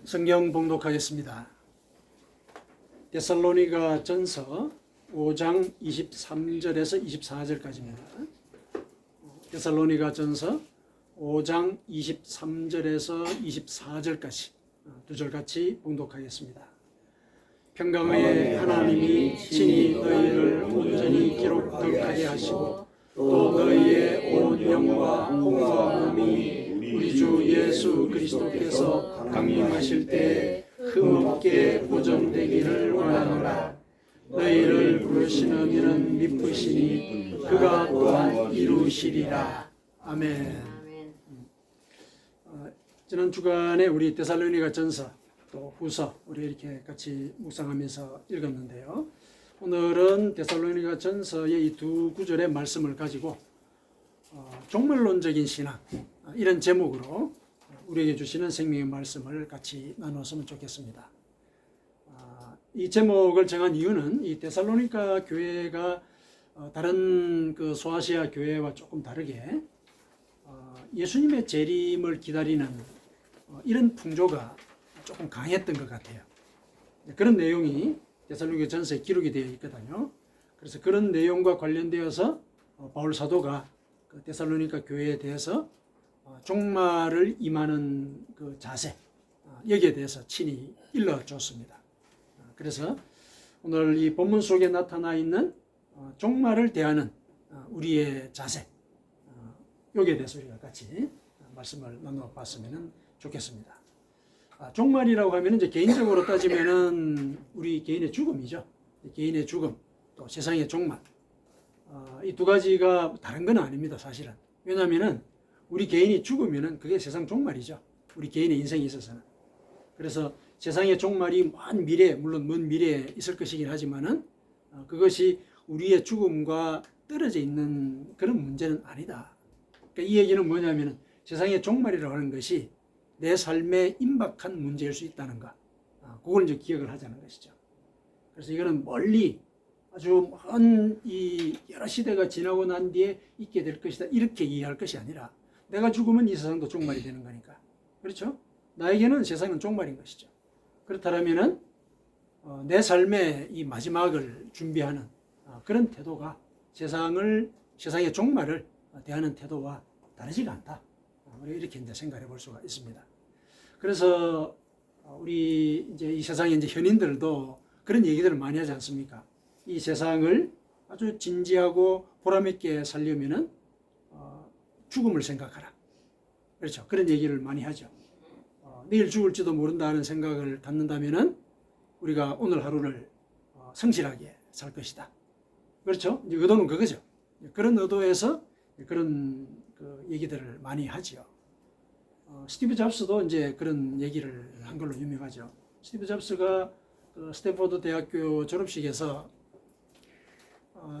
성경 봉독하겠습니다. 데살로니가 전서 5장 23절에서 24절까지입니다. 데살로니가 전서 5장 23절에서 24절까지 두 절같이 봉독하겠습니다. 평강의 하나님이 친히 너희를 온전히 기록하게 하시고 또 너희의 온 영과 몸과 몸이 우리 주 예수 그리스도께서 강림하실 때 흠없게 보존되기를 원하노라. 너희를 부르시는 이는 미쁘시니 그가 또한 이루시리라. 아멘. 지난 주간에 우리 데살로니가 전서 또 후서 우리 이렇게 같이 묵상하면서 읽었는데요. 오늘은 데살로니가 전서의 이 두 구절의 말씀을 가지고 종말론적인 신앙 이런 제목으로 우리에게 주시는 생명의 말씀을 같이 나눴으면 좋겠습니다. 이 제목을 정한 이유는 이 데살로니가 교회가 다른 그 소아시아 교회와 조금 다르게 예수님의 재림을 기다리는 이런 풍조가 조금 강했던 것 같아요. 그런 내용이 데살로니가 전서에 기록이 되어 있거든요. 그래서 그런 내용과 관련되어서 바울 사도가 그 데살로니가 교회에 대해서 종말을 임하는 그 자세 여기에 대해서 친히 일러줬습니다. 그래서 오늘 이 본문 속에 나타나 있는 종말을 대하는 우리의 자세 여기에 대해서 우리가 같이 말씀을 나눠봤으면 좋겠습니다. 종말이라고 하면 이제 개인적으로 따지면은 우리 개인의 죽음이죠. 개인의 죽음 또 세상의 종말 이 두 가지가 다른 건 아닙니다. 사실은 왜냐하면은 우리 개인이 죽으면은 그게 세상 종말이죠. 우리 개인의 인생에 있어서는. 그래서 세상의 종말이 먼 미래에, 물론 먼 미래에 있을 것이긴 하지만은 그것이 우리의 죽음과 떨어져 있는 그런 문제는 아니다. 그러니까 이 얘기는 뭐냐면은 세상의 종말이라고 하는 것이 내 삶에 임박한 문제일 수 있다는 것. 그걸 이제 기억을 하자는 것이죠. 그래서 이거는 멀리 아주 먼 이 여러 시대가 지나고 난 뒤에 있게 될 것이다. 이렇게 이해할 것이 아니라 내가 죽으면 이 세상도 종말이 되는 거니까. 그렇죠? 나에게는 세상은 종말인 것이죠. 그렇다면은 내 삶의 이 마지막을 준비하는 그런 태도가 세상의 종말을 대하는 태도와 다르지가 않다. 우리 이렇게 이제 생각해 볼 수가 있습니다. 그래서 우리 이제 이 세상의 이제 현인들도 그런 얘기들을 많이 하지 않습니까? 이 세상을 아주 진지하고 보람있게 살려면은 죽음을 생각하라. 그렇죠. 그런 얘기를 많이 하죠. 내일 죽을지도 모른다는 생각을 갖는다면은 우리가 오늘 하루를 성실하게 살 것이다. 그렇죠. 이제 의도는 그거죠. 그런 의도에서 그런 그 얘기들을 많이 하죠. 스티브 잡스도 이제 그런 얘기를 한 걸로 유명하죠. 스티브 잡스가 그 스탠포드 대학교 졸업식에서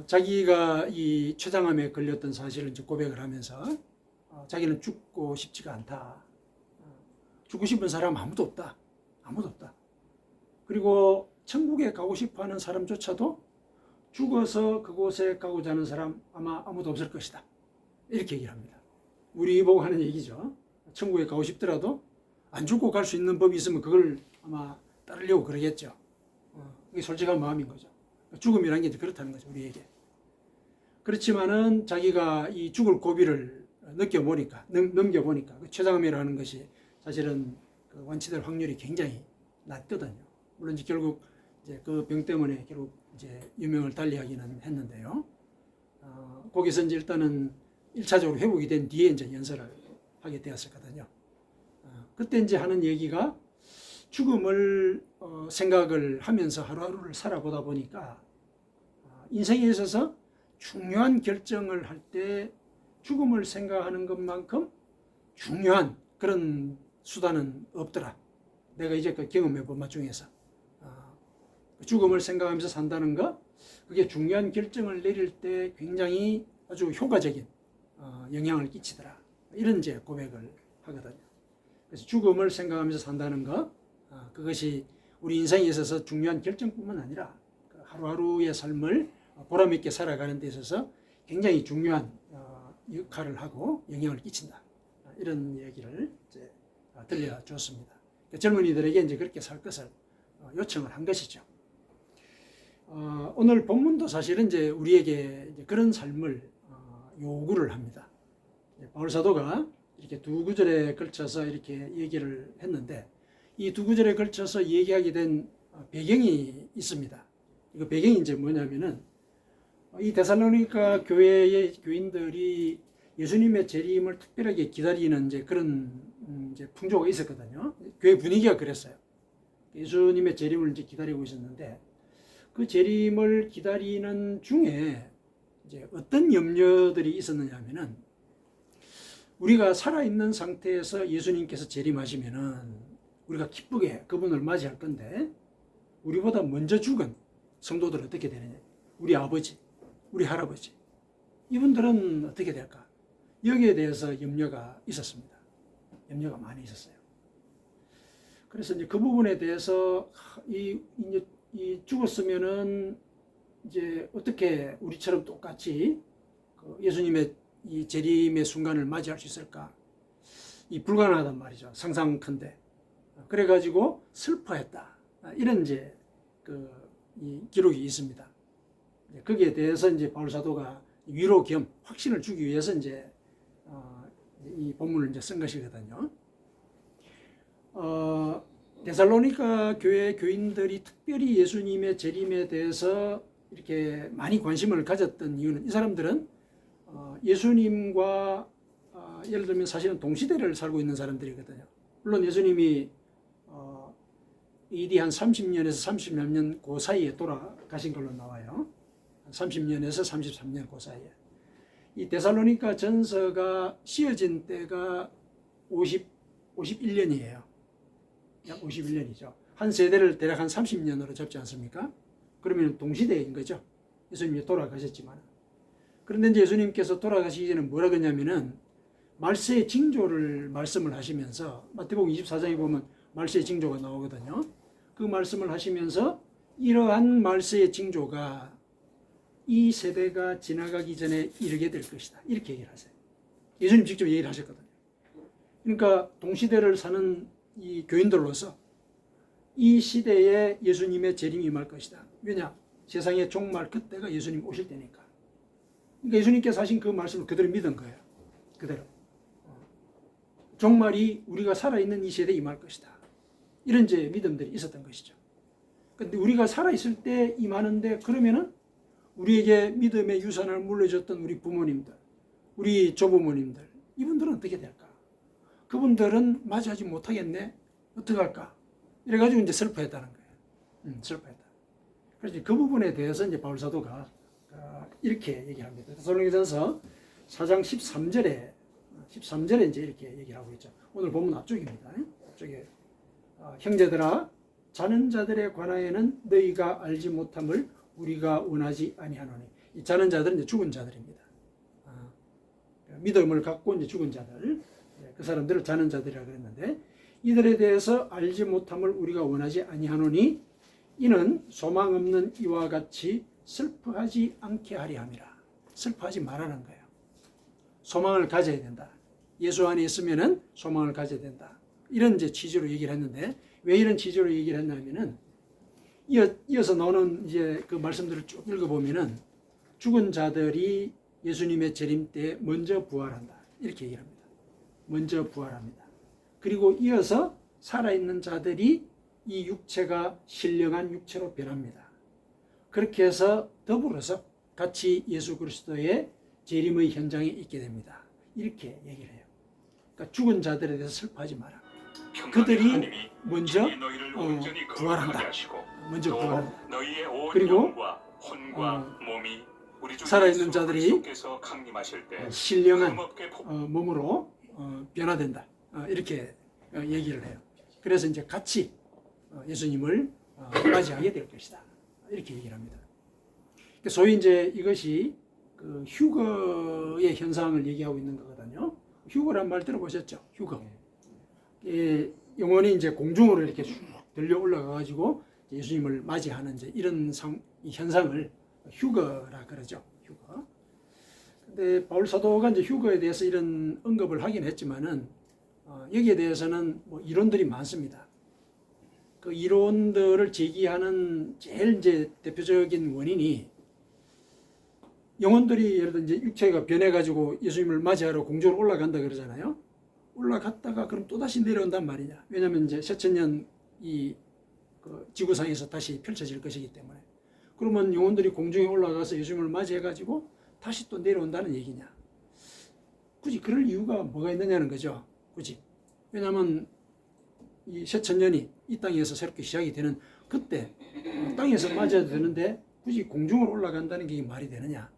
자기가 이 췌장암에 걸렸던 사실을 이제 고백을 하면서 자기는 죽고 싶지가 않다. 죽고 싶은 사람 아무도 없다. 아무도 없다. 그리고 천국에 가고 싶어하는 사람조차도 죽어서 그곳에 가고자 하는 사람 아마 아무도 없을 것이다. 이렇게 얘기를 합니다. 우리 보고 하는 얘기죠. 천국에 가고 싶더라도 안 죽고 갈 수 있는 법이 있으면 그걸 아마 따르려고 그러겠죠. 그게 솔직한 마음인 거죠. 죽음이라는 게 그렇다는 거죠. 우리에게. 그렇지만은 자기가 이 죽을 고비를 넘겨보니까 그 췌장암이라는 것이 사실은 그 완치될 확률이 굉장히 낮거든요. 물론 이제 결국 이제 그 병 때문에 결국 이제 유명을 달리하기는 했는데요. 거기서 이제 일단은 1차적으로 회복이 된 뒤에 이제 연설을 하게 되었었거든요. 그때 이제 하는 얘기가 죽음을 생각을 하면서 하루하루를 살아보다 보니까 인생에 있어서 중요한 결정을 할 때 죽음을 생각하는 것만큼 중요한 그런 수단은 없더라. 내가 이제 그 경험해 본 것 중에서 죽음을 생각하면서 산다는 거 그게 중요한 결정을 내릴 때 굉장히 아주 효과적인 영향을 끼치더라. 이런 이제 고백을 하거든요. 그래서 죽음을 생각하면서 산다는 거 그것이 우리 인생에 있어서 중요한 결정뿐만 아니라 하루하루의 삶을 보람있게 살아가는 데 있어서 굉장히 중요한 역할을 하고 영향을 끼친다. 이런 얘기를 이제 들려줬습니다. 젊은이들에게 이제 그렇게 살 것을 요청을 한 것이죠. 오늘 본문도 사실은 이제 우리에게 이제 그런 삶을 요구를 합니다. 바울 사도가 이렇게 두 구절에 걸쳐서 이렇게 얘기를 했는데, 이 두 구절에 걸쳐서 얘기하게 된 배경이 있습니다. 이거 배경이 이제 뭐냐면은, 이 데살로니가 교회의 교인들이 예수님의 재림을 특별하게 기다리는 이제 그런 이제 풍조가 있었거든요. 교회 분위기가 그랬어요. 예수님의 재림을 이제 기다리고 있었는데, 그 재림을 기다리는 중에 이제 어떤 염려들이 있었느냐 하면은, 우리가 살아있는 상태에서 예수님께서 재림하시면은 우리가 기쁘게 그분을 맞이할 건데, 우리보다 먼저 죽은 성도들은 어떻게 되느냐. 우리 아버지, 우리 할아버지, 이분들은 어떻게 될까? 여기에 대해서 염려가 있었습니다. 염려가 많이 있었어요. 그래서 이제 그 부분에 대해서 이 죽었으면은 이제 어떻게 우리처럼 똑같이 예수님의 이 재림의 순간을 맞이할 수 있을까? 이 불가능하단 말이죠. 상상컨대. 그래가지고 슬퍼했다. 이런 이제 이 기록이 있습니다. 거기에 대해서 이제 바울 사도가 위로 겸 확신을 주기 위해서 이제 이 본문을 이제 쓴 것이거든요. 데살로니가 교회 교인들이 특별히 예수님의 재림에 대해서 이렇게 많이 관심을 가졌던 이유는, 이 사람들은 예수님과 예를 들면 사실은 동시대를 살고 있는 사람들이거든요. 물론 예수님이 AD 한 30년에서 30몇 년 그 사이에 돌아가신 걸로 나와요. 30년에서 33년 그 사이에. 이 데살로니가 전서가 씌어진 때가 51년이에요. 약 51년이죠. 한 세대를 대략 한 30년으로 잡지 않습니까? 그러면 동시대인 거죠. 예수님이 돌아가셨지만. 그런데 이제 예수님께서 돌아가시기 전에 뭐라 그러냐면은, 말세의 징조를 말씀을 하시면서, 마태복음 24장에 보면 말세의 징조가 나오거든요. 그 말씀을 하시면서 이러한 말세의 징조가 이 세대가 지나가기 전에 이르게 될 것이다. 이렇게 얘기를 하세요. 예수님 직접 얘기를 하셨거든요. 그러니까 동시대를 사는 이 교인들로서 이 시대에 예수님의 재림이 임할 것이다. 왜냐? 세상의 종말 그때가 예수님 오실 때니까. 그러니까 예수님께서 하신 그 말씀을 그대로 믿은 거예요. 그대로. 종말이 우리가 살아있는 이 시대에 임할 것이다. 이런 이제 믿음들이 있었던 것이죠. 그런데 우리가 살아있을 때 임하는데, 그러면은 우리에게 믿음의 유산을 물려줬던 우리 부모님들, 우리 조부모님들, 이분들은 어떻게 될까? 그분들은 맞이하지 못하겠네? 어떡할까? 이래가지고 이제 슬퍼했다는 거예요. 슬퍼했다. 그래서 그 부분에 대해서 이제 바울 사도가 이렇게 얘기합니다. 데살로니가전서 4장 13절에 이제 이렇게 얘기하고 있죠. 오늘 본문 앞쪽입니다. 앞쪽에 형제들아, 자는 자들에 관하여는 너희가 알지 못함을 우리가 원하지 아니하노니. 이 자는 자들은 이제 죽은 자들입니다. 믿음을 갖고 이제 죽은 자들, 그 사람들을 자는 자들이라 그랬는데, 이들에 대해서 알지 못함을 우리가 원하지 아니하노니 이는 소망 없는 이와 같이 슬퍼하지 않게 하려 함이라. 슬퍼하지 말라는 거예요. 소망을 가져야 된다. 예수 안에 있으면은 소망을 가져야 된다. 이런 이제 취지로 얘기를 했는데, 왜 이런 취지로 얘기를 했냐면은, 이어서 나오는 이제 그 말씀들을 쭉 읽어보면은, 죽은 자들이 예수님의 재림 때 먼저 부활한다. 이렇게 얘기를 합니다. 먼저 부활합니다. 그리고 이어서 살아있는 자들이 이 육체가 신령한 육체로 변합니다. 그렇게 해서 더불어서 같이 예수 그리스도의 재림의 현장에 있게 됩니다. 이렇게 얘기를 해요. 그러니까 죽은 자들에 대해서 슬퍼하지 마라. 그들이 먼저 부활한다. 먼저 부활한다. 그리고 살아있는 자들이 신령한 몸으로 변화된다. 이렇게 얘기를 해요. 그래서 이제 같이 예수님을 맞이하게 될 것이다. 이렇게 얘기를 합니다. 소위 이제 이것이 그 휴거의 현상을 얘기하고 있는 거거든요. 휴거란 말 들어보셨죠? 휴거. 영혼이 이제 공중으로 이렇게 들려 올라가가지고 예수님을 맞이하는 이제 이런 이 현상을 휴거라 그러죠. 휴거. 근데 바울 사도가 이제 휴거에 대해서 이런 언급을 하긴 했지만은 여기에 대해서는 뭐 이론들이 많습니다. 그 이론들을 제기하는 제일 이제 대표적인 원인이 영혼들이 예를 들어 이제 육체가 변해가지고 예수님을 맞이하러 공중으로 올라간다 그러잖아요. 올라갔다가 그럼 또다시 내려온단 말이냐. 왜냐하면 이제 쇠천년 그 지구상에서 다시 펼쳐질 것이기 때문에. 그러면 영혼들이 공중에 올라가서 예수님을 맞이해가지고 다시 또 내려온다는 얘기냐. 굳이 그럴 이유가 뭐가 있느냐는 거죠. 굳이. 왜냐하면 이 쇠천년이 이 땅에서 새롭게 시작이 되는 그때 땅에서 맞아야 되는데 굳이 공중으로 올라간다는 게 말이 되느냐.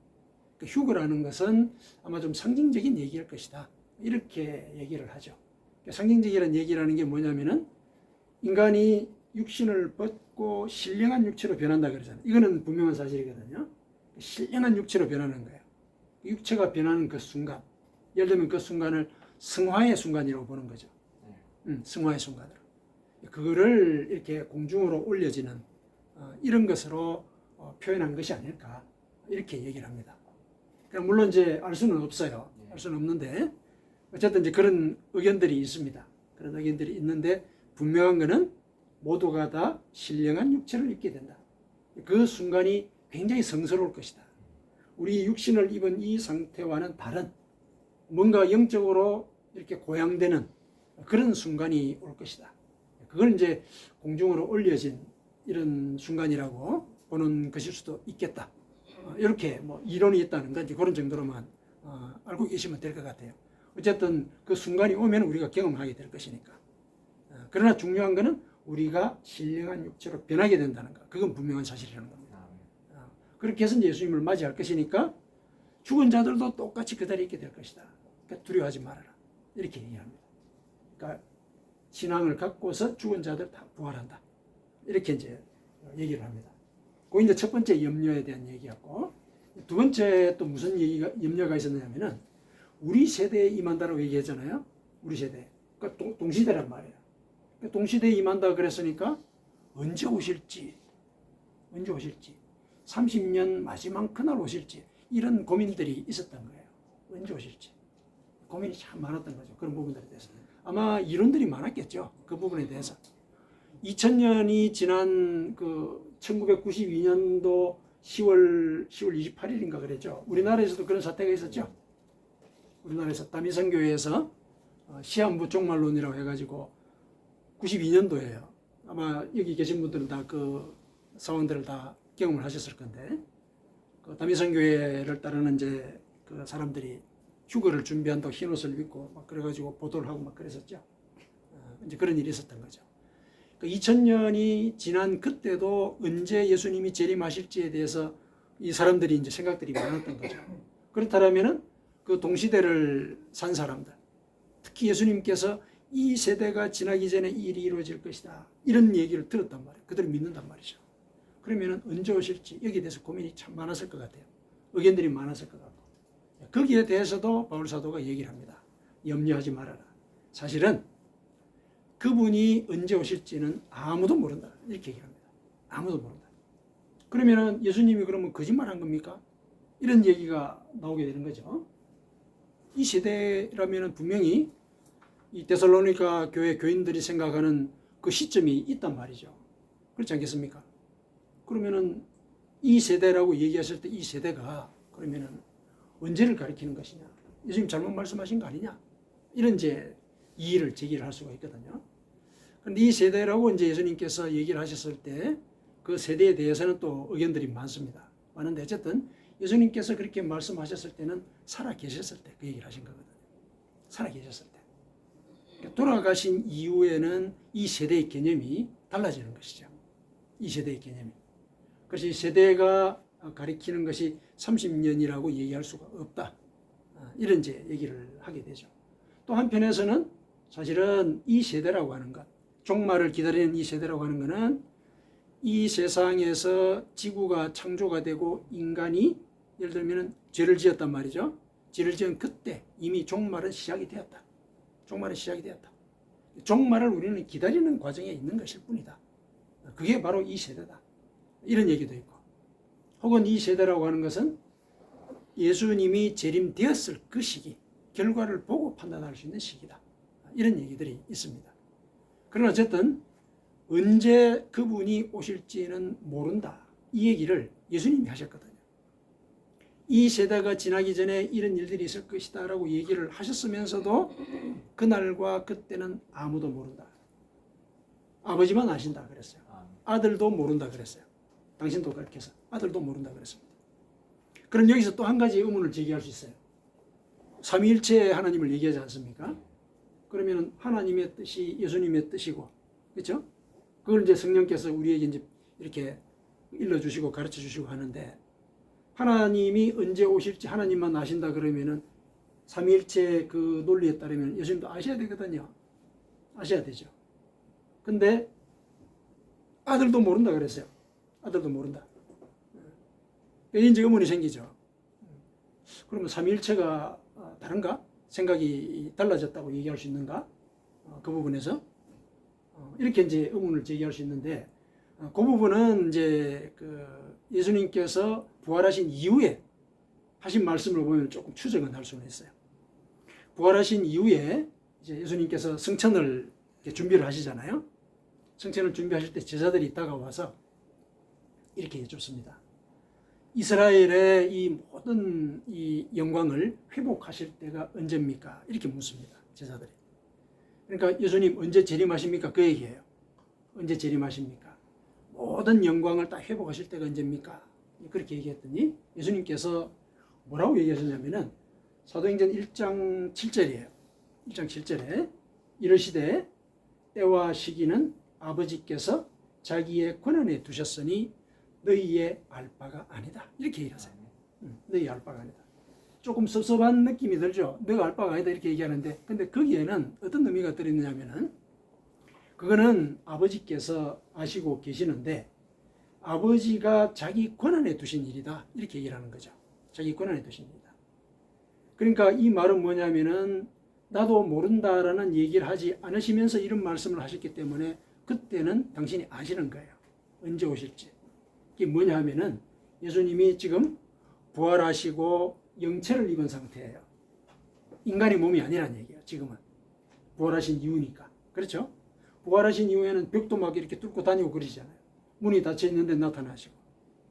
그 휴거라는 것은 아마 좀 상징적인 얘기일 것이다. 이렇게 얘기를 하죠. 상징적이라는 얘기라는 게 뭐냐면은 인간이 육신을 벗고 신령한 육체로 변한다 그러잖아요. 이거는 분명한 사실이거든요. 신령한 육체로 변하는 거예요. 육체가 변하는 그 순간, 예를 들면 그 순간을 승화의 순간이라고 보는 거죠. 승화의 순간으로. 그거를 이렇게 공중으로 올려지는 이런 것으로 표현한 것이 아닐까 이렇게 얘기를 합니다. 물론 이제 알 수는 없어요. 알 수는 없는데 어쨌든 이제 그런 의견들이 있습니다. 그런 의견들이 있는데 분명한 것은 모두가 다 신령한 육체를 입게 된다. 그 순간이 굉장히 성스러울 것이다. 우리 육신을 입은 이 상태와는 다른 뭔가 영적으로 이렇게 고양되는 그런 순간이 올 것이다. 그걸 이제 공중으로 올려진 이런 순간이라고 보는 것일 수도 있겠다. 이렇게 뭐 이론이 있다는 건지 그런 정도로만 알고 계시면 될 것 같아요. 어쨌든 그 순간이 오면 우리가 경험하게 될 것이니까. 그러나 중요한 것은 우리가 신령한 육체로 변하게 된다는 것. 그건 분명한 사실이라는 겁니다. 그렇게 해서 예수님을 맞이할 것이니까 죽은 자들도 똑같이 그 자리에 있게 될 것이다. 그러니까 두려워하지 말아라. 이렇게 얘기합니다. 그러니까 신앙을 갖고서 죽은 자들 다 부활한다. 이렇게 이제 얘기를 합니다. 그 이제 첫 번째 염려에 대한 얘기였고, 두 번째 또 무슨 염려가 있었냐면은 우리 세대에 임한다라고 얘기했잖아요. 우리 세대. 그러니까 동시대란 말이에요. 그러니까 동시대에 임한다 그랬으니까 언제 오실지, 30년 마지막 그날 오실지 이런 고민들이 있었던 거예요. 언제 오실지. 고민이 참 많았던 거죠. 그런 부분들에 대해서. 아마 이론들이 많았겠죠. 그 부분에 대해서. 2000년이 지난 그 1992년도 10월 28일인가 그랬죠. 우리나라에서도 그런 사태가 있었죠. 우리나라에서 다미선교회에서 시한부 종말론이라고 해가지고 92년도예요. 아마 여기 계신 분들은 다 그 상황들을 다 경험을 하셨을 건데, 그 다미선교회를 따르는 이제 그 사람들이 휴거를 준비한다고 흰 옷을 입고 막 그래가지고 보도를 하고 막 그랬었죠. 이제 그런 일이 있었던 거죠. 2000년이 지난 그때도 언제 예수님이 재림하실지에 대해서 이 사람들이 이제 생각들이 많았던 거죠. 그렇다면은 그 동시대를 산 사람들, 특히 예수님께서 이 세대가 지나기 전에 이 일이 이루어질 것이다. 이런 얘기를 들었단 말이에요. 그들을 믿는단 말이죠. 그러면은 언제 오실지 여기에 대해서 고민이 참 많았을 것 같아요. 의견들이 많았을 것 같고. 거기에 대해서도 바울 사도가 얘기를 합니다. 염려하지 말아라. 사실은 그분이 언제 오실지는 아무도 모른다. 이렇게 얘기를 합니다. 아무도 모른다. 그러면은 예수님이 그러면 거짓말한 겁니까? 이런 얘기가 나오게 되는 거죠. 이 세대라면은 분명히 이 데살로니가 교회 교인들이 생각하는 그 시점이 있단 말이죠. 그렇지 않겠습니까? 그러면은 이 세대라고 얘기하실 때 이 세대가 그러면은 언제를 가리키는 것이냐? 예수님 잘못 말씀하신 거 아니냐? 이런 이제 이의를 제기를 할 수가 있거든요. 그런데 이 세대라고 이제 예수님께서 얘기를 하셨을 때 그 세대에 대해서는 또 의견들이 많습니다. 많은데 어쨌든 예수님께서 그렇게 말씀하셨을 때는 살아 계셨을 때 그 얘기를 하신 거거든요. 살아 계셨을 때. 그러니까 돌아가신 이후에는 이 세대의 개념이 달라지는 것이죠. 이 세대의 개념이. 그래서 이 세대가 가리키는 것이 30년이라고 얘기할 수가 없다. 이런 이제 얘기를 하게 되죠. 또 한편에서는 사실은 이 세대라고 하는 것, 종말을 기다리는 이 세대라고 하는 것은 이 세상에서 지구가 창조가 되고 인간이 예를 들면 죄를 지었단 말이죠. 죄를 지은 그때 이미 종말은 시작이 되었다. 종말은 시작이 되었다. 종말을 우리는 기다리는 과정에 있는 것일 뿐이다. 그게 바로 이 세대다. 이런 얘기도 있고, 혹은 이 세대라고 하는 것은 예수님이 재림되었을 그 시기, 결과를 보고 판단할 수 있는 시기다. 이런 얘기들이 있습니다. 그러나 어쨌든 언제 그분이 오실지는 모른다. 이 얘기를 예수님이 하셨거든요. 이 세대가 지나기 전에 이런 일들이 있을 것이다 라고 얘기를 하셨으면서도 그날과 그때는 아무도 모른다. 아버지만 아신다 그랬어요. 아들도 모른다 그랬어요. 당신도 그렇게 해서 아들도 모른다 그랬습니다. 그럼 여기서 또 한 가지 의문을 제기할 수 있어요. 삼위일체 하나님을 얘기하지 않습니까? 그러면 하나님의 뜻이 예수님의 뜻이고, 그렇죠? 그걸 이제 성령께서 우리에게 이제 이렇게 일러주시고 가르쳐 주시고 하는데, 하나님이 언제 오실지 하나님만 아신다 그러면은 삼위일체 그 논리에 따르면 예수님도 아셔야 되거든요. 아셔야 되죠. 근데 아들도 모른다 그랬어요. 아들도 모른다. 이제 의문이 생기죠. 그러면 삼위일체가 다른가? 생각이 달라졌다고 얘기할 수 있는가? 그 부분에서 이렇게 이제 의문을 제기할 수 있는데, 그 부분은 이제 그 예수님께서 부활하신 이후에 하신 말씀을 보면 조금 추정은 할 수는 있어요. 부활하신 이후에 이제 예수님께서 승천을 준비를 하시잖아요. 승천을 준비하실 때 제자들이 다가와서 이렇게 해줬습니다. 이스라엘의 이 모든 이 영광을 회복하실 때가 언제입니까? 이렇게 묻습니다. 제자들이. 그러니까 예수님 언제 재림하십니까? 그 얘기예요. 언제 재림하십니까? 모든 영광을 다 회복하실 때가 언제입니까? 그렇게 얘기했더니 예수님께서 뭐라고 얘기하셨냐면은 사도행전 1장 7절이에요. 1장 7절에 이르시되 때와 시기는 아버지께서 자기의 권한에 두셨으니 너희의 알 바가 아니다. 이렇게 얘기하세요. 너희 알 바가 아니다. 조금 섭섭한 느낌이 들죠. 너가 알 바가 아니다 이렇게 얘기하는데, 근데 거기에는 어떤 의미가 들어있느냐면은 그거는 아버지께서 아시고 계시는데 아버지가 자기 권한에 두신 일이다 이렇게 얘기를 하는 거죠. 자기 권한에 두신 일이다. 그러니까 이 말은 뭐냐면은 나도 모른다라는 얘기를 하지 않으시면서 이런 말씀을 하셨기 때문에 그때는 당신이 아시는 거예요. 언제 오실지. 이게 뭐냐 하면은 예수님이 지금 부활하시고 영체를 입은 상태예요. 인간의 몸이 아니란 얘기예요. 지금은 부활하신 이후니까. 그렇죠? 부활하신 이후에는 벽도 막 이렇게 뚫고 다니고 그러시잖아요. 문이 닫혀 있는데 나타나시고.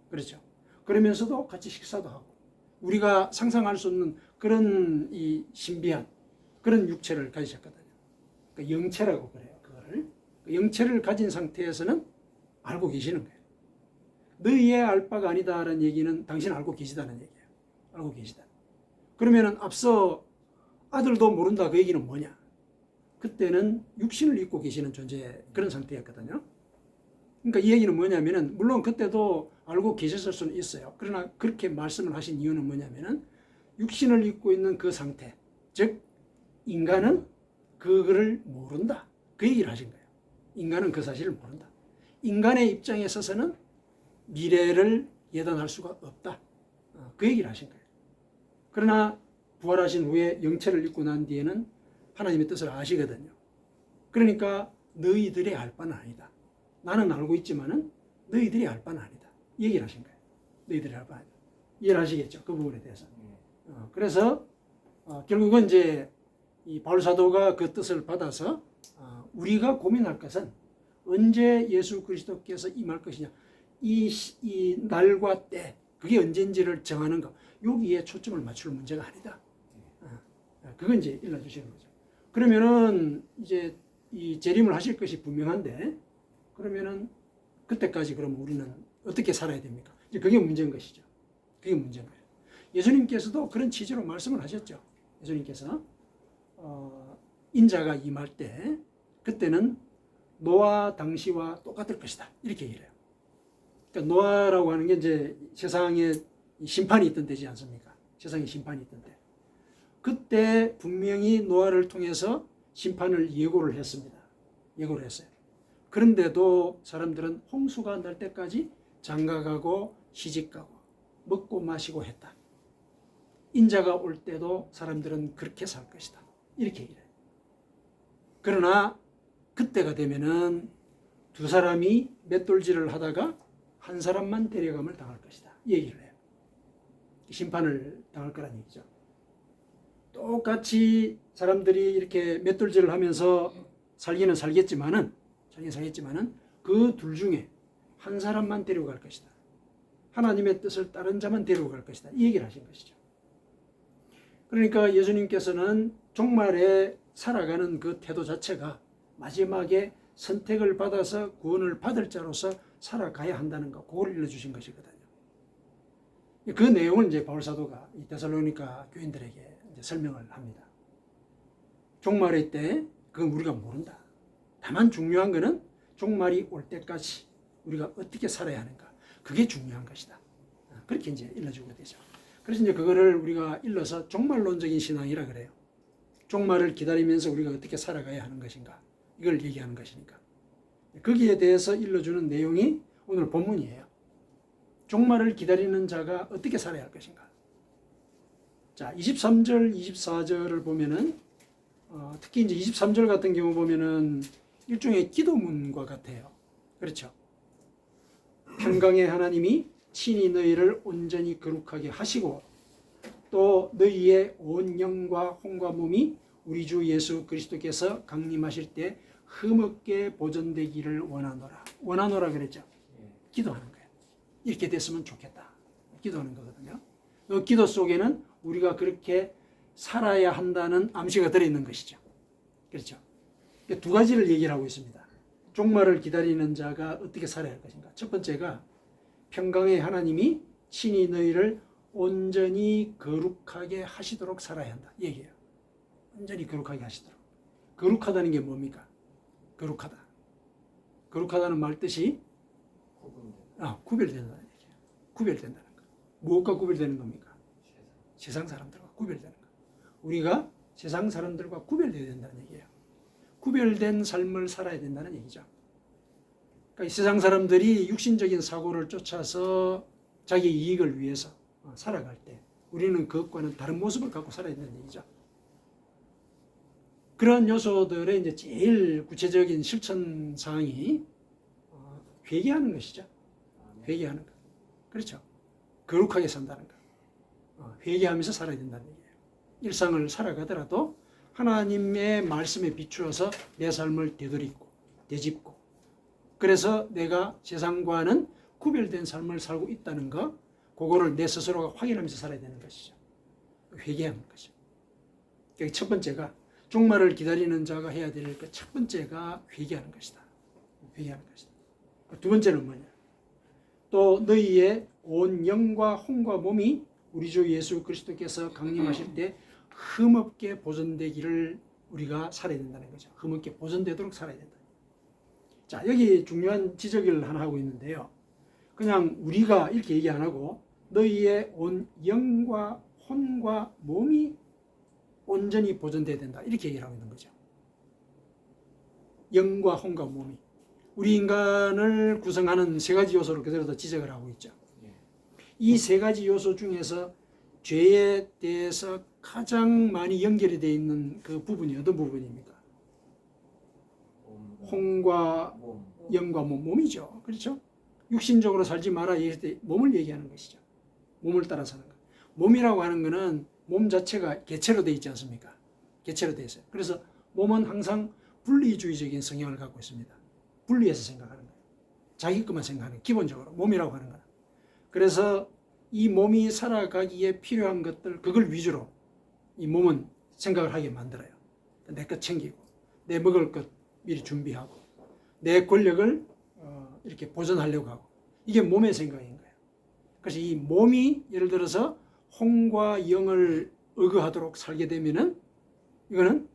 그렇죠? 그러면서도 같이 식사도 하고 우리가 상상할 수 없는 그런 이 신비한 그런 육체를 가지셨거든요. 그러니까 영체라고 그래요. 그거를. 영체를 가진 상태에서는 알고 계시는 거예요. 너희의 알 바가 아니다라는 얘기는 당신 알고 계시다는 얘기예요. 알고 계시다. 그러면은 앞서 아들도 모른다 그 얘기는 뭐냐? 그때는 육신을 입고 계시는 존재 그런 상태였거든요. 그러니까 이 얘기는 뭐냐면은 물론 그때도 알고 계셨을 수는 있어요. 그러나 그렇게 말씀을 하신 이유는 뭐냐면은 육신을 입고 있는 그 상태, 즉 인간은 그거를 모른다. 그 얘기를 하신 거예요. 인간은 그 사실을 모른다. 인간의 입장에 서서는 미래를 예단할 수가 없다. 그 얘기를 하신 거예요. 그러나 부활하신 후에 영체를 입고 난 뒤에는 하나님의 뜻을 아시거든요. 그러니까 너희들의 알 바는 아니다. 나는 알고 있지만은 너희들이 알 바는 아니다. 이 얘기를 하신 거예요. 너희들이 알 바는 아니다. 이해를 하시겠죠? 그 부분에 대해서. 그래서 결국은 이제 이 바울 사도가 그 뜻을 받아서 우리가 고민할 것은 언제 예수 그리스도께서 임할 것이냐. 이 날과 때 그게 언제인지를 정하는 것. 여기에 초점을 맞출 문제가 아니다. 그건 이제 일러주시는 거죠. 그러면은 이제 이 재림을 하실 것이 분명한데 그러면은 그때까지 그럼 우리는 어떻게 살아야 됩니까? 이제 그게 문제인 것이죠. 그게 문제인 거예요. 예수님께서도 그런 취지로 말씀을 하셨죠. 예수님께서 인자가 임할 때 그때는 노아 당시와 똑같을 것이다. 이렇게 얘기를 해요. 그러니까 노아라고 하는 게 이제 세상에 심판이 있던 때지 않습니까? 세상에 심판이 있던 때. 그때 분명히 노아를 통해서 심판을 예고를 했습니다. 예고를 했어요. 그런데도 사람들은 홍수가 날 때까지 장가가고 시집가고 먹고 마시고 했다. 인자가 올 때도 사람들은 그렇게 살 것이다. 이렇게 얘기를 해요. 그러나 그때가 되면은 두 사람이 맷돌질을 하다가 한 사람만 데려감을 당할 것이다. 이 얘기를 해요. 심판을 당할 거란 얘기죠. 똑같이 사람들이 이렇게 맷돌질을 하면서 살기는 살겠지만은 그 둘 중에 한 사람만 데려갈 것이다. 하나님의 뜻을 따른 자만 데려갈 것이다. 이 얘기를 하신 것이죠. 그러니까 예수님께서는 종말에 살아가는 그 태도 자체가 마지막에 선택을 받아서 구원을 받을 자로서 살아가야 한다는 거, 그걸 일러주신 것이거든요. 그 내용을 이제 바울 사도가 이 데살로니가 교인들에게 이제 설명을 합니다. 종말의 때 그건 우리가 모른다. 다만 중요한 것은 종말이 올 때까지 우리가 어떻게 살아야 하는가, 그게 중요한 것이다. 그렇게 이제 일러주고 되죠. 그래서 이제 그거를 우리가 일러서 종말론적인 신앙이라 그래요. 종말을 기다리면서 우리가 어떻게 살아가야 하는 것인가, 이걸 얘기하는 것이니까. 거기에 대해서 일러주는 내용이 오늘 본문이에요. 종말을 기다리는 자가 어떻게 살아야 할 것인가. 자, 23절, 24절을 보면은 특히 이제 23절 같은 경우 보면은 일종의 기도문과 같아요. 그렇죠. 평강의 하나님이 친히 너희를 온전히 거룩하게 하시고 또 너희의 온 영과 혼과 몸이 우리 주 예수 그리스도께서 강림하실 때 흠없게 보존되기를 원하노라. 원하노라 그랬죠. 기도하는 거예요. 이렇게 됐으면 좋겠다. 기도하는 거거든요. 그 기도 속에는 우리가 그렇게 살아야 한다는 암시가 들어있는 것이죠. 그렇죠. 두 가지를 얘기를 하고 있습니다. 종말을 기다리는 자가 어떻게 살아야 할 것인가. 첫 번째가 평강의 하나님이 친히 너희를 온전히 거룩하게 하시도록 살아야 한다. 얘기해요. 온전히 거룩하게 하시도록. 거룩하다는 게 뭡니까? 거룩하다. 거룩하다는 말 뜻이 구별된다는 얘기예요. 구별된다는 거. 무엇과 구별되는 겁니까? 세상 사람들과 구별되는 거. 우리가 세상 사람들과 구별되어야 된다는 얘기예요. 구별된 삶을 살아야 된다는 얘기죠. 그러니까 이 세상 사람들이 육신적인 사고를 쫓아서 자기 이익을 위해서 살아갈 때 우리는 그것과는 다른 모습을 갖고 살아야 된다는 얘기죠. 그런 요소들의 이제 제일 구체적인 실천 사항이 회개하는 것이죠. 회개하는 것. 그렇죠. 거룩하게 산다는 것. 회개하면서 살아야 된다는 얘기예요. 일상을 살아가더라도 하나님의 말씀에 비추어서 내 삶을 되짚고 그래서 내가 세상과는 구별된 삶을 살고 있다는 것, 그거를 내 스스로가 확인하면서 살아야 되는 것이죠. 회개하는 것이죠. 그러니까 첫 번째가 종말을 기다리는 자가 해야 될 그 첫 번째가 회개하는 것이다. 회개하는 것이다. 두 번째는 뭐냐? 또 너희의 온 영과 혼과 몸이 우리 주 예수 그리스도께서 강림하실 때 흠없게 보존되기를 우리가 살아야 된다는 거죠. 흠없게 보존되도록 살아야 된다. 자, 여기 중요한 지적을 하나 하고 있는데요. 그냥 우리가 이렇게 얘기 안 하고 너희의 온 영과 혼과 몸이 온전히 보존돼야 된다. 이렇게 얘기를 하고 있는 거죠. 영과 혼과 몸이. 우리 인간을 구성하는 세 가지 요소를 그대로 다 지적을 하고 있죠. 이 세 가지 요소 중에서 죄에 대해서 가장 많이 연결이 되어 있는 그 부분이 어떤 부분입니까? 혼과 영과 몸이죠. 그렇죠? 육신적으로 살지 마라 얘기할 때 몸을 얘기하는 것이죠. 몸을 따라 사는 것. 몸이라고 하는 것은 몸 자체가 개체로 되어 있지 않습니까? 개체로 되어 있어요. 그래서 몸은 항상 분리주의적인 성향을 갖고 있습니다. 분리해서 생각하는 거예요. 자기 것만 생각하는, 기본적으로 몸이라고 하는 거는. 그래서 이 몸이 살아가기에 필요한 것들, 그걸 위주로 이 몸은 생각을 하게 만들어요. 내 것 챙기고, 내 먹을 것 미리 준비하고, 내 권력을 이렇게 보존하려고 하고, 이게 몸의 생각인 거예요. 그래서 이 몸이 예를 들어서 혼과 영을 의거하도록 살게 되면은 이거는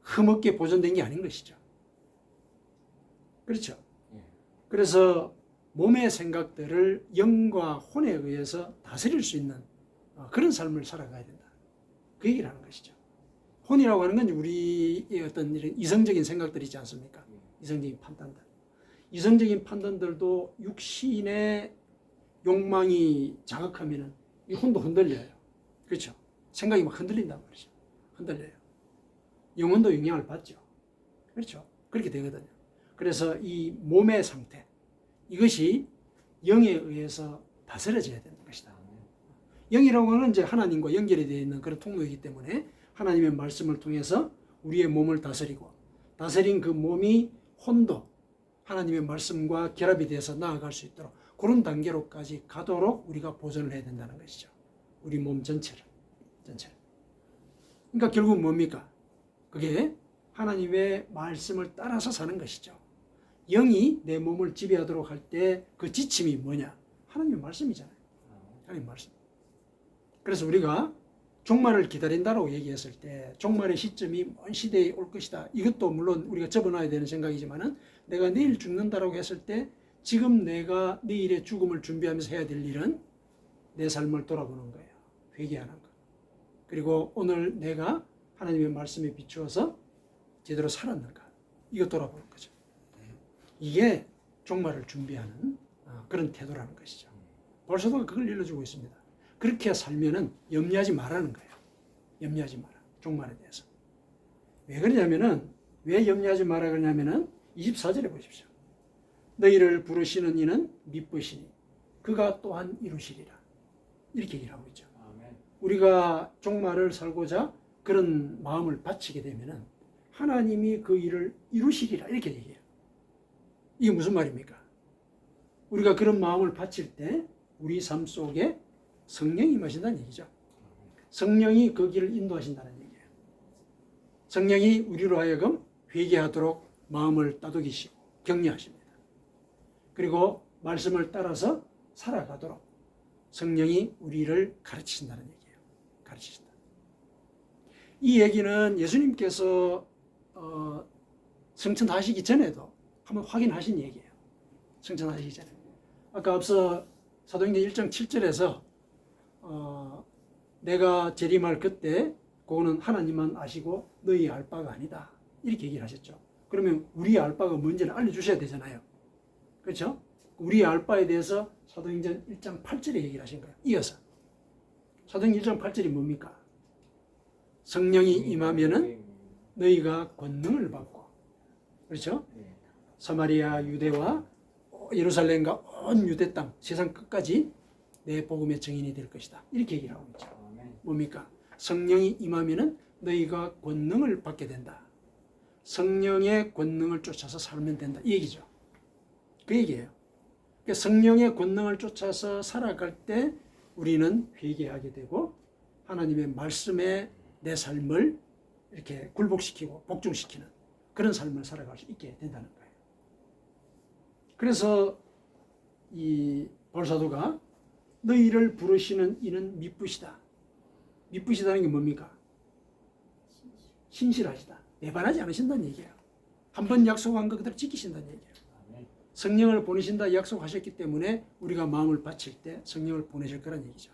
흠없게 보존된 게 아닌 것이죠. 그렇죠? 그래서 몸의 생각들을 영과 혼에 의해서 다스릴 수 있는 그런 삶을 살아가야 된다. 그 얘기를 하는 것이죠. 혼이라고 하는 건 우리의 어떤 이런 이성적인 생각들이 있지 않습니까? 이성적인 판단들. 이성적인 판단들도 육신의 욕망이 자극하면은 이 혼도 흔들려요. 그렇죠? 생각이 막 흔들린단 말이죠. 흔들려요. 영혼도 영향을 받죠. 그렇죠? 그렇게 되거든요. 그래서 이 몸의 상태, 이것이 영에 의해서 다스려져야 되는 것이다. 영이라고 하는 이제 하나님과 연결이 되어 있는 그런 통로이기 때문에 하나님의 말씀을 통해서 우리의 몸을 다스리고, 다스린 그 몸이 혼도 하나님의 말씀과 결합이 돼서 나아갈 수 있도록 그런 단계로까지 가도록 우리가 보존을 해야 된다는 것이죠. 우리 몸 전체를. 그러니까 결국 뭡니까? 그게 하나님의 말씀을 따라서 사는 것이죠. 영이 내 몸을 지배하도록 할 때 그 지침이 뭐냐? 하나님의 말씀이잖아요. 하나님의 말씀. 그래서 우리가 종말을 기다린다라고 얘기했을 때 종말의 시점이 먼 시대에 올 것이다. 이것도 물론 우리가 접어놔야 되는 생각이지만은 내가 내일 죽는다라고 했을 때 지금 내가 내일의 죽음을 준비하면서 해야 될 일은 내 삶을 돌아보는 거예요. 회개하는 거. 그리고 오늘 내가 하나님의 말씀에 비추어서 제대로 살았는가. 이거 돌아보는 거죠. 이게 종말을 준비하는 그런 태도라는 것이죠. 벌써도 그걸 일러주고 있습니다. 그렇게 살면은 염려하지 말라는 거예요. 염려하지 마라. 종말에 대해서. 왜 그러냐면은, 왜 염려하지 마라 그러냐면은 24절에 보십시오. 너희를 부르시는 이는 미쁘시니 그가 또한 이루시리라. 이렇게 얘기를 하고 있죠. 아멘. 우리가 종말을 살고자 그런 마음을 바치게 되면은 하나님이 그 일을 이루시리라. 이렇게 얘기해요. 이게 무슨 말입니까? 우리가 그런 마음을 바칠 때 우리 삶 속에 성령이 임하신다는 얘기죠. 성령이 그 길을 인도하신다는 얘기예요. 성령이 우리로 하여금 회개하도록 마음을 따두기시고 격려하십니다. 그리고 말씀을 따라서 살아가도록 성령이 우리를 가르치신다는 얘기예요. 가르치신다. 이 얘기는 예수님께서 성천하시기 전에도 한번 확인하신 얘기예요. 성천하시기 전에. 아까 앞서 사도행전 1장 7절에서 내가 재림할 그때 그거는 하나님만 아시고 너희 알 바가 아니다. 이렇게 얘기를 하셨죠. 그러면 우리 알 바가 뭔지를 알려주셔야 되잖아요. 그렇죠? 우리 알 바에 대해서 사도행전 1장 8절에 얘기를 하신 거예요. 이어서. 사도행전 1장 8절이 뭡니까? 성령이 임하면은 너희가 권능을 받고, 그렇죠? 사마리아 유대와 예루살렘과 온 유대 땅 세상 끝까지 내 복음의 증인이 될 것이다. 이렇게 얘기를 하고 있죠. 뭡니까? 성령이 임하면은 너희가 권능을 받게 된다. 성령의 권능을 쫓아서 살면 된다. 이 얘기죠. 그 얘기예요. 그러니까 성령의 권능을 쫓아서 살아갈 때 우리는 회개하게 되고 하나님의 말씀에 내 삶을 이렇게 굴복시키고 복종시키는 그런 삶을 살아갈 수 있게 된다는 거예요. 그래서 이 바울사도가 너희를 부르시는 이는 미쁘시다. 미쁘시다는 게 뭡니까? 신실하시다. 배반하지 않으신다는 얘기예요. 한 번 약속한 거 그대로 지키신다는 얘기예요. 성령을 보내신다 약속하셨기 때문에 우리가 마음을 바칠 때 성령을 보내실 거란 얘기죠.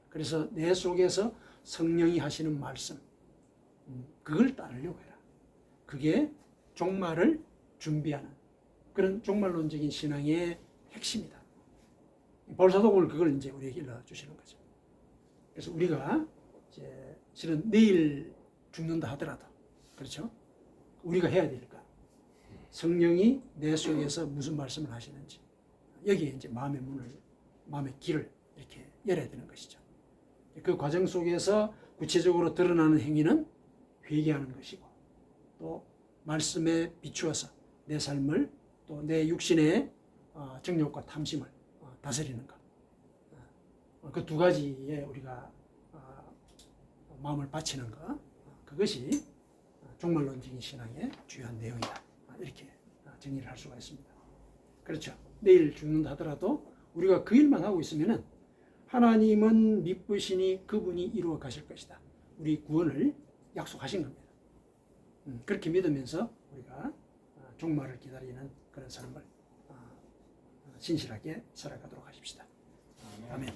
그래서 내 속에서 성령이 하시는 말씀, 그걸 따르려고 해라. 그게 종말을 준비하는 그런 종말론적인 신앙의 핵심이다. 바울사도 오늘 그걸 이제 우리에게 일러주시는 거죠. 그래서 우리가 이제 실은 내일 죽는다 하더라도, 그렇죠? 우리가 해야 될까? 성령이 내 속에서 무슨 말씀을 하시는지 여기에 이제 마음의 문을, 마음의 길을 이렇게 열어야 되는 것이죠. 그 과정 속에서 구체적으로 드러나는 행위는 회개하는 것이고 또 말씀에 비추어서 내 삶을 또 내 육신의 정욕과 탐심을 다스리는 것. 그 두 가지에 우리가 마음을 바치는 것. 그것이 종말론적인 신앙의 주요한 내용이다. 이렇게 정리를 할 수가 있습니다. 그렇죠. 내일 죽는다 하더라도 우리가 그 일만 하고 있으면은 하나님은 미쁘시니 그분이 이루어 가실 것이다. 우리 구원을 약속하신 겁니다. 그렇게 믿으면서 우리가 종말을 기다리는 그런 삶을 신실하게 살아가도록 하십시다. 아멘.